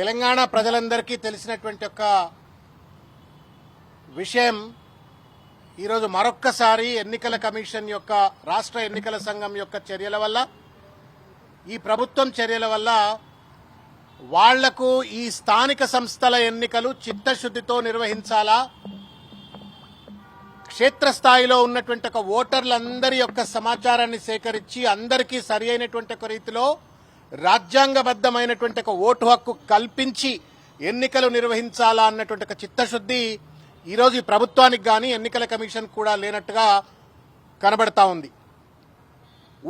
తెలంగాణ ప్రజలందరికీ తెలిసినటువంటి ఒక విషయం, ఈరోజు మరొక్కసారి ఎన్నికల కమిషన్ యొక్క రాష్ట్ర ఎన్నికల సంఘం యొక్క చర్యల వల్ల, ఈ ప్రభుత్వం చర్యల వల్ల వాళ్లకు ఈ స్థానిక సంస్థల ఎన్నికలు చిత్తశుద్ధితో నిర్వహించాలా, క్షేత్రస్థాయిలో ఉన్నటువంటి ఒక ఓటర్లందరి యొక్క సమాచారాన్ని సేకరించి అందరికీ సరి అయినటువంటి ఒక రీతిలో రాజ్యాంగబద్ధమైనటువంటి ఒక ఓటు హక్కు కల్పించి ఎన్నికలు నిర్వహించాలా అన్నటువంటి ఒక చిత్తశుద్ధి ఈరోజు ఈ ప్రభుత్వానికి కానీ ఎన్నికల కమిషన్ కూడా లేనట్టుగా కనబడతా ఉంది.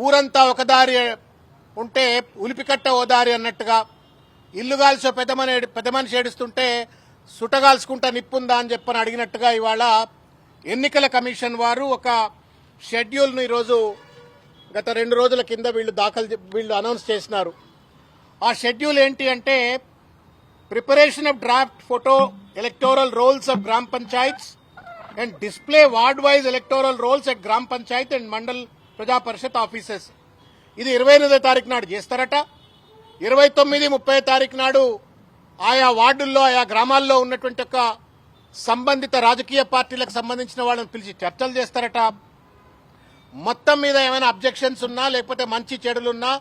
ఊరంతా ఒక దారి ఉంటే ఉలిపికట్ట ఓ దారి అన్నట్టుగా, ఇల్లు కాల్చో పెద్ద మనిషి ఏడుస్తుంటే సుటగాల్చుకుంటా నిప్పుందా అని చెప్పని అడిగినట్టుగా ఇవాళ ఎన్నికల కమిషన్ వారు ఒక షెడ్యూల్ను ఈరోజు గత 2 రోజుల కింద వీళ్ళు అనౌన్స్ చేసినారు. ఆ షెడ్యూల్ ఏంటి అంటే, preparation of draft photo electoral rolls of gram panchayats and display ward wise electoral rolls at gram panchayat and mandal ప్రజా పరిషత్ ఆఫీసెస్. ఇది 28వ తారీఖు నాడు చేస్తారట. 29, 30 తారీఖు నాడు ఆయా వార్డుల్లో ఆయా గ్రామాల్లో ఉన్నటువంటి ఒక సంబంధిత రాజకీయ పార్టీలకు సంబంధించిన వాళ్ళని పిలిచి చర్చలు చేస్తారట. మొత్తం మీద ఏమైనా అబ్జెక్షన్స్ ఉన్నా, లేకపోతే మంచి చెడులున్నా,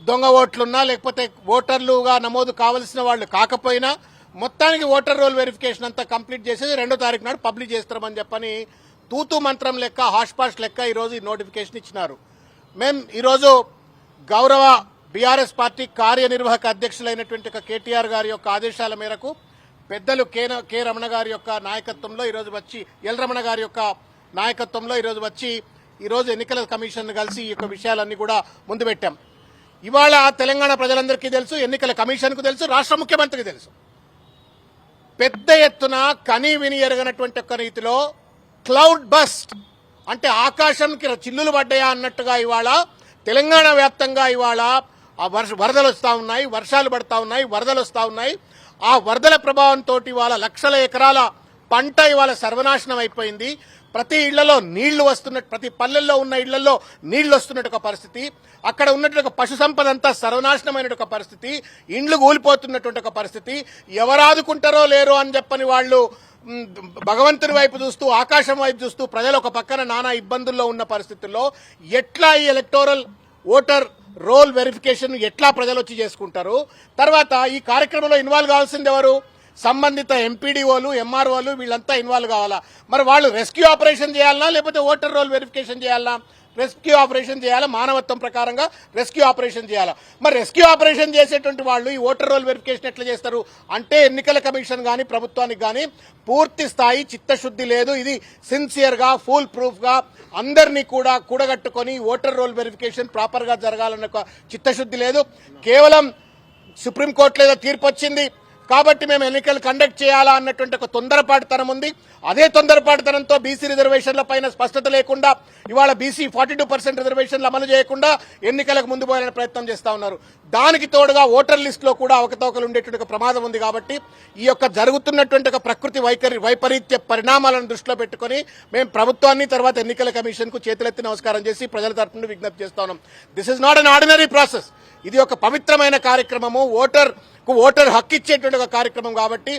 దొంగ ఓట్లున్నా, లేకపోతే ఓటర్లుగా నమోదు కావలసిన వాళ్ళు కాకపోయినా మొత్తానికి ఓటర్ రోల్ వెరిఫికేషన్ అంతా కంప్లీట్ చేసేది 2వ తారీఖు నాడు పబ్లిష్ చేస్తామని చెప్పని తూతూ మంత్రం లెక్క, హాష్ పాష్ లెక్క ఈరోజు ఈ నోటిఫికేషన్ ఇచ్చినారు. మేము ఈరోజు గౌరవ బీఆర్ఎస్ పార్టీ కార్యనిర్వాహక అధ్యక్షులైనటువంటి కేటీఆర్ గారి యొక్క ఆదేశాల మేరకు పెద్దలు కె రమణ గారి యొక్క నాయకత్వంలో ఈరోజు వచ్చి, ఎల్ రమణ గారి యొక్క నాయకత్వంలో ఈరోజు వచ్చి ఈరోజు ఎన్నికల కమిషన్ కలిసి ఈ యొక్క విషయాలన్నీ కూడా ముందు పెట్టాం. ఇవాళ తెలంగాణ ప్రజలందరికీ తెలుసు, ఎన్నికల కమిషన్కు తెలుసు, రాష్ట్ర ముఖ్యమంత్రికి తెలుసు, పెద్ద ఎత్తున కనీ విని ఎరగనటువంటి ఒక రీతిలో క్లౌడ్ బస్ట్ అంటే ఆకాశానికి చిల్లులు పడ్డాయా అన్నట్టుగా ఇవాళ తెలంగాణ వ్యాప్తంగా ఇవాళ వరదలు వస్తూ ఉన్నాయి, వర్షాలు పడతా ఉన్నాయి, వరదలు వస్తూ ఉన్నాయి. ఆ వరదల ప్రభావంతో ఇవాళ లక్షల ఎకరాల పంట ఇవాళ సర్వనాశనం అయిపోయింది. ప్రతి ఇళ్లలో నీళ్లు వస్తున్నట్టు, ప్రతి పల్లెల్లో ఉన్న ఇళ్లలో నీళ్లు వస్తున్నట్టు ఒక పరిస్థితి, అక్కడ ఉన్నటువంటి పశు సంపద అంతా సర్వనాశనమైన ఒక పరిస్థితి, ఇండ్లు కూలిపోతున్నటువంటి ఒక పరిస్థితి. ఎవరు ఆదుకుంటారో లేరో అని చెప్పని వాళ్ళు భగవంతుని వైపు చూస్తూ, ఆకాశం వైపు చూస్తూ, ప్రజలు ఒక పక్కన నానా ఇబ్బందుల్లో ఉన్న పరిస్థితుల్లో ఎట్లా ఈ ఎలక్టోరల్ ఓటర్ రోల్ వెరిఫికేషన్ ఎట్లా ప్రజలు వచ్చి చేసుకుంటారు? తర్వాత ఈ కార్యక్రమంలో ఇన్వాల్వ్ కావాల్సింది ఎవరు? సంబంధిత ఎంపీడీఓలు, ఎంఆర్ఓలు, వీళ్ళంతా ఇన్వాల్వ్ కావాలా. మరి వాళ్ళు రెస్క్యూ ఆపరేషన్ చేయాలనా, లేకపోతే ఓటర్ రోల్ వెరిఫికేషన్ చేయాలనా? రెస్క్యూ ఆపరేషన్ చేయాలా, మానవత్వం ప్రకారంగా రెస్క్యూ ఆపరేషన్ చేయాలా. మరి రెస్క్యూ ఆపరేషన్ చేసేటువంటి వాళ్ళు ఈ ఓటర్ రోల్ వెరిఫికేషన్ ఎట్లా చేస్తారు అంటే, ఎన్నికల కమిషన్ గానీ ప్రభుత్వానికి గానీ పూర్తి స్థాయి చిత్తశుద్ధి లేదు. ఇది సిన్సియర్ గా, ఫుల్ ప్రూఫ్ గా అందరినీ కూడా కూడగట్టుకుని ఓటర్ రోల్ వెరిఫికేషన్ ప్రాపర్ గా జరగాలన్న చిత్తశుద్ధి లేదు. కేవలం సుప్రీంకోర్టులో ఏదో తీర్పు వచ్చింది కాబట్టి మేము ఎన్నికలు కండక్ట్ చేయాలా అన్నటువంటి ఒక తొందరపాటుతనం ఉంది. అదే తొందరపాటుతనంతో బీసీ రిజర్వేషన్ల పైన స్పష్టత లేకుండా, ఇవాళ బీసీ 42% రిజర్వేషన్లు అమలు చేయకుండా ఎన్నికలకు ముందు పోయాలని ప్రయత్నం చేస్తా ఉన్నారు. దానికి తోడుగా ఓటర్ లిస్ట్ లో కూడా అవకతవకలు ఉండేటువంటి ఒక ప్రమాదం ఉంది. కాబట్టి ఈ యొక్క జరుగుతున్నటువంటి ఒక ప్రకృతి వైపరీత్య పరిణామాలను దృష్టిలో పెట్టుకుని మేము ప్రభుత్వాన్ని, తర్వాత ఎన్నికల కమిషన్ కు చేతులెత్తి నమస్కారం చేసి ప్రజల తరఫున విజ్ఞప్తి చేస్తా ఉన్నాం. This is not an ordinary process. ఇది ఒక పవిత్రమైన కార్యక్రమము, ఓటర్ హక్కు ఇచ్చేటువంటి ఒక కార్యక్రమం. కాబట్టి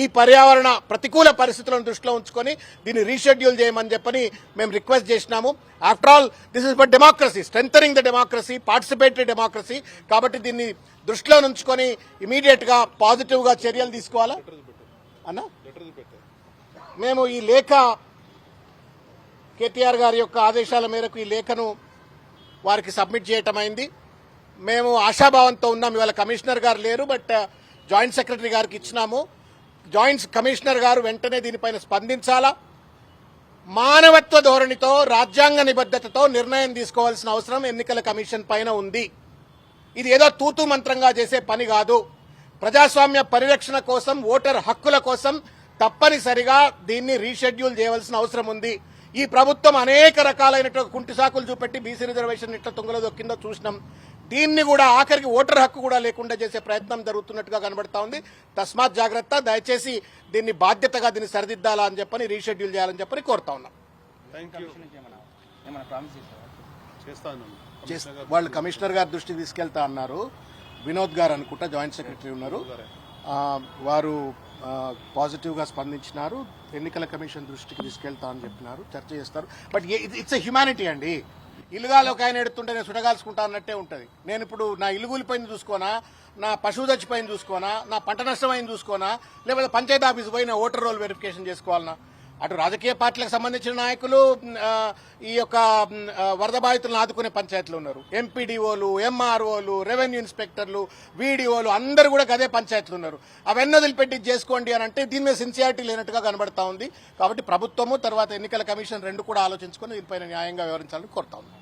ఈ పర్యావరణ ప్రతికూల పరిస్థితులను దృష్టిలో ఉంచుకొని దీన్ని రీషెడ్యూల్ చేయమని చెప్పని మేము రిక్వెస్ట్ చేసినాము. After all this is for democracy, strengthening the democracy, participatory democracy. కాబట్టి దీన్ని దృష్టిలో ఉంచుకొని ఇమీడియట్ గా పాజిటివ్ గా చర్యలు తీసుకోవాలా అన్నా. మేము ఈ లేఖ కేటీఆర్ గారి యొక్క ఆదేశాల మేరకు ఈ లేఖను వారికి సబ్మిట్ చేయటం అయింది. మేము ఆశాభావంతో ఉన్నాం. ఇవాళ కమిషనర్ గారు లేరు, బట్ జాయింట్ సెక్రటరీ గారికి ఇచ్చినాము. జాయింట్ కమిషనర్ గారు వెంటనే దీనిపైన స్పందించాలా, మానవత్వ ధోరణితో, రాజ్యాంగ నిబద్ధతతో నిర్ణయం తీసుకోవాల్సిన అవసరం ఎన్నికల కమిషన్ పైన ఉంది. ఇది ఏదో తూతూ మంత్రంగా చేసే పని కాదు. ప్రజాస్వామ్య పరిరక్షణ కోసం, ఓటర్ హక్కుల కోసం తప్పనిసరిగా దీన్ని రీషెడ్యూల్ చేయవలసిన అవసరం ఉంది. ఈ ప్రభుత్వం అనేక రకాలైనటువంటి కుంటి సాకులు చూపెట్టి బీసీ రిజర్వేషన్ ఇట్లా తుంగలో దొక్కిందో చూసినాం. దీన్ని కూడా ఆఖరికి ఓటర్ హక్కు కూడా లేకుండా చేసే ప్రయత్నం జరుగుతున్నట్టుగా కనబడతా ఉంది. తస్మాత్ జాగ్రత్త, దయచేసి దీన్ని బాధ్యతగా దీన్ని సరిదిద్దాలా అని చెప్పని, రీషెడ్యూల్ చేయాలని చెప్పని కోరుతా ఉన్నాం. వాళ్ళు కమిషనర్ గారి దృష్టికి తీసుకెళ్తా అన్నారు. వినోద్ గారు అనుకుంటా జాయింట్ సెక్రటరీ ఉన్నారు. వారు పాజిటివ్గా స్పందించినారు. ఎన్నికల కమిషన్ దృష్టికి తీసుకెళ్తా అని చెప్పినారు, చర్చ చేస్తారు. బట్ ఇట్స్ ఎ హ్యుమానిటీ అండి. ఇల్లుగాలు ఒక ఆయన ఎడుతుంటే నేను సుడగాల్చుకుంటా అన్నట్టే ఉంటుంది. నేను ఇప్పుడు నా ఇల్లు కూలిపోయింది చూసుకోనా, నా పశువు చచ్చిపోయింది చూసుకోనా, నా పంట నష్టమైంది చూసుకోనా, లేకపోతే పంచాయతీ ఆఫీస్ పోయి నా ఓటర్ రోల్ వెరిఫికేషన్ చేసుకోవాలన్నా? అటు రాజకీయ పార్టీలకు సంబంధించిన నాయకులు ఈ యొక్క వరద బాధితులను ఆదుకునే పంచాయతీలు ఉన్నారు. ఎంపీడీఓలు, ఎంఆర్ఓలు, రెవెన్యూ ఇన్స్పెక్టర్లు, వీడీఓలు అందరూ కూడా గదే పంచాయతీలు ఉన్నారు. అవన్నీ వదిలిపెట్టి చేసుకోండి అని అంటే దీని మీద సిన్సియారిటీ లేనట్టుగా కనబడతా ఉంది. కాబట్టి ప్రభుత్వము తర్వాత ఎన్నికల కమిషన్ రెండు కూడా ఆలోచించుకుని దీనిపైన న్యాయంగా వ్యవహరించాలని కోరుతా ఉంది.